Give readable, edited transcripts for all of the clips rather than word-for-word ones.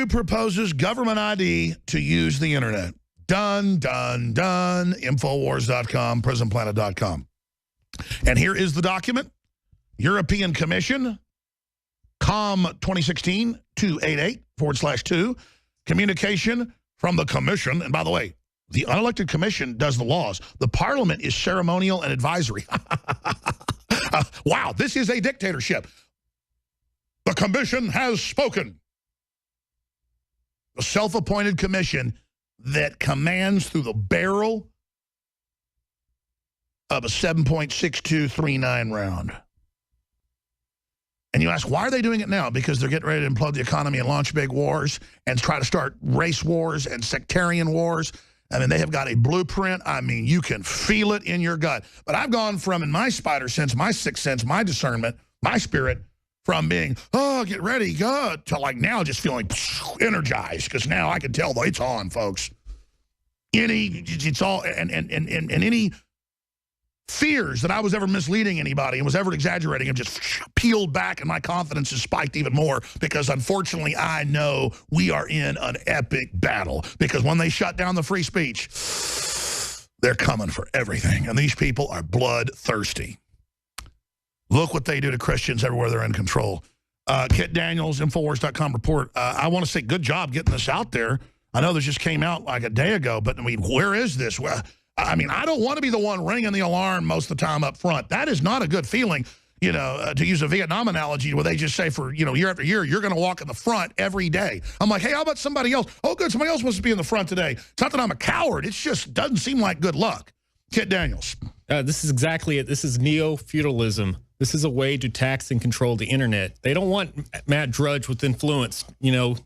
EU proposes government ID to use the internet. Done, done, done. Infowars.com, prisonplanet.com. And here is the document. European Commission, COM 2016-288/2. Communication from the Commission. And by the way, the unelected Commission does the laws. The Parliament is ceremonial and advisory. Wow, this is a dictatorship. The Commission has spoken. A self-appointed commission that commands through the barrel of a 7.6239 round. And you ask, why are they doing it now? Because they're getting ready to implode the economy and launch big wars and try to start race wars and sectarian wars. I mean, they have got a blueprint. I mean, you can feel it in your gut. But I've gone from, in my spider sense, my sixth sense, my discernment, my spirit, from being, oh, get ready, God, to like now just feeling energized, because now I can tell it's on, folks. It's all, and any fears that I was ever misleading anybody and was ever exaggerating have just peeled back, and my confidence has spiked even more, because unfortunately I know we are in an epic battle, because when they shut down the free speech, they're coming for everything, and these people are bloodthirsty. Look what they do to Christians everywhere they're in control. Kit Daniels, Infowars.com report. I want to say good job getting this out there. I know this just came out like a day ago, but I mean, where is this? Well, I mean, I don't want to be the one ringing the alarm most of the time up front. That is not a good feeling, you know, to use a Vietnam analogy where they just say for, you know, year after year, you're going to walk in the front every day. I'm like, hey, how about somebody else? Oh, good, somebody else wants to be in the front today. It's not that I'm a coward. It just doesn't seem like good luck. Kit Daniels. This is exactly it. This is neo-feudalism. This is a way to tax and control the internet. They don't want Matt Drudge with influence, you know,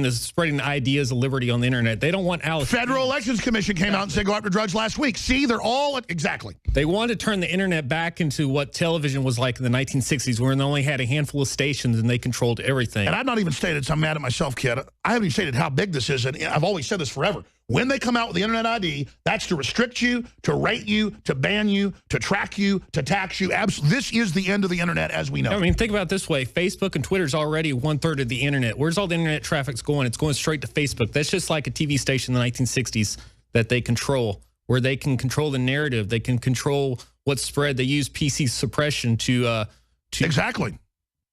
spreading ideas of liberty on the internet. They don't want Alex. Federal Elections Commission came out and said go after Drudge last week. See, they're all exactly. They want to turn the internet back into what television was like in the 1960s, where they only had a handful of stations and they controlled everything. And I've not even stated, so I'm mad at myself, kid. I haven't even stated how big this is, and I've always said this forever. When they come out with the internet ID, that's to restrict you, to rate you, to ban you, to track you, to tax you. This is the end of the internet as we know. I mean, think about it this way. Facebook and Twitter is already 1/3 of the internet. Where's all the internet traffic's going? It's going straight to Facebook. That's just like a TV station in the 1960s that they control, where they can control the narrative. They can control what's spread. They use PC suppression to exactly.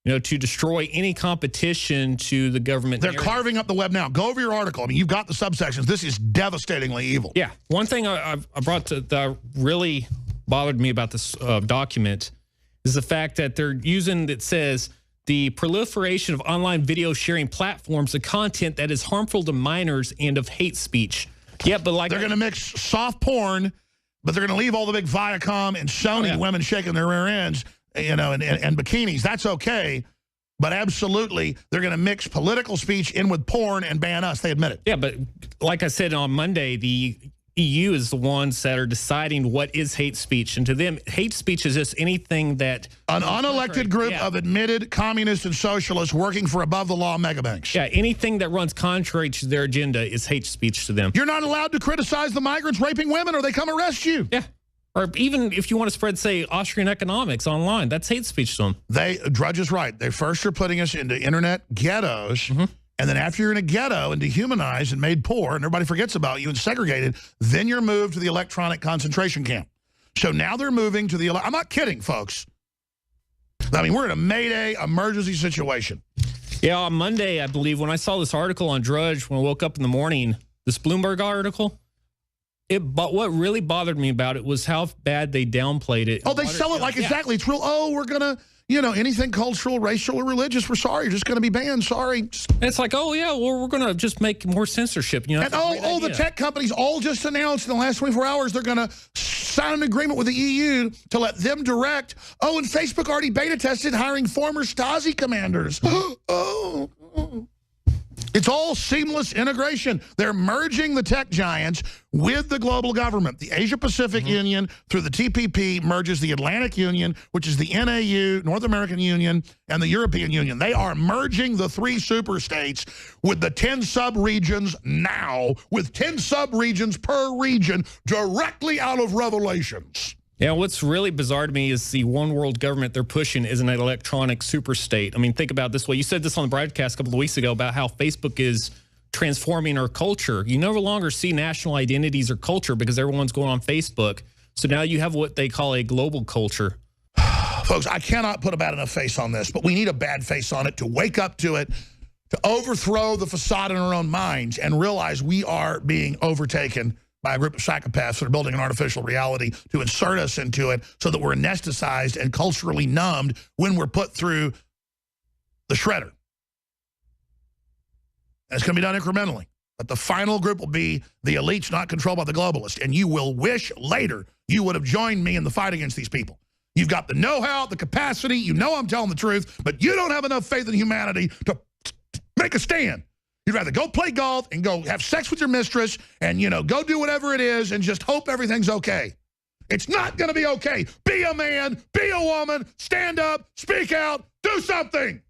You know, to destroy any competition to the government. They're carving up the web now. Go over your article. I mean, you've got the subsections. This is devastatingly evil. Yeah. One thing I brought to that really bothered me about this document is the fact that they're using, it says, the proliferation of online video sharing platforms, the content that is harmful to minors and of hate speech. Yeah, but like they're going to mix soft porn, but they're going to leave all the big Viacom and Sony women shaking their rear ends, you know, and bikinis. That's okay. But absolutely, they're going to mix political speech in with porn and ban us. They admit it. Yeah, but like I said on Monday, the EU is the ones that are deciding what is hate speech. And to them, hate speech is just anything that... An unelected group of admitted communists and socialists working for above-the-law megabanks. Yeah, anything that runs contrary to their agenda is hate speech to them. You're not allowed to criticize the migrants raping women or they come arrest you. Yeah. Or even if you want to spread, say, Austrian economics online, that's hate speech to them. Drudge is right. They first are putting us into internet ghettos, and then after you're in a ghetto and dehumanized and made poor, and everybody forgets about you and segregated, then you're moved to the electronic concentration camp. So now they're moving to the... I'm not kidding, folks. I mean, we're in a Mayday emergency situation. Yeah, on Monday, I believe, when I saw this article on Drudge, when I woke up in the morning, this Bloomberg article... But what really bothered me about it was how bad they downplayed it. Oh, they sell it like exactly. It's real. Oh, we're going to, you know, anything cultural, racial, or religious. We're sorry. You're just going to be banned. Sorry. And it's like, oh, yeah, well, we're going to just make more censorship. You know, and the tech companies all just announced in the last 24 hours they're going to sign an agreement with the EU to let them direct. Oh, and Facebook already beta tested hiring former Stasi commanders. Oh. It's all seamless integration. They're merging the tech giants with the global government. The Asia-Pacific Union, through the TPP, merges the Atlantic Union, which is the NAU, North American Union, and the European Union. They are merging the 3 super states with the 10 sub-regions now, with 10 sub-regions per region directly out of Revelations. Yeah, what's really bizarre to me is the one world government they're pushing is an electronic super state. I mean, think about it this way. You said this on the broadcast a couple of weeks ago about how Facebook is transforming our culture. You no longer see national identities or culture because everyone's going on Facebook. So now you have what they call a global culture. Folks, I cannot put a bad enough face on this, but we need a bad face on it to wake up to it, to overthrow the facade in our own minds and realize we are being overtaken by a group of psychopaths that are building an artificial reality to insert us into it so that we're anesthetized and culturally numbed when we're put through the shredder. And it's going to be done incrementally. But the final group will be the elites not controlled by the globalists. And you will wish later you would have joined me in the fight against these people. You've got the know-how, the capacity. You know I'm telling the truth, but you don't have enough faith in humanity to make a stand. You'd rather go play golf and go have sex with your mistress and, you know, go do whatever it is and just hope everything's okay. It's not going to be okay. Be a man, be a woman, stand up, speak out, do something.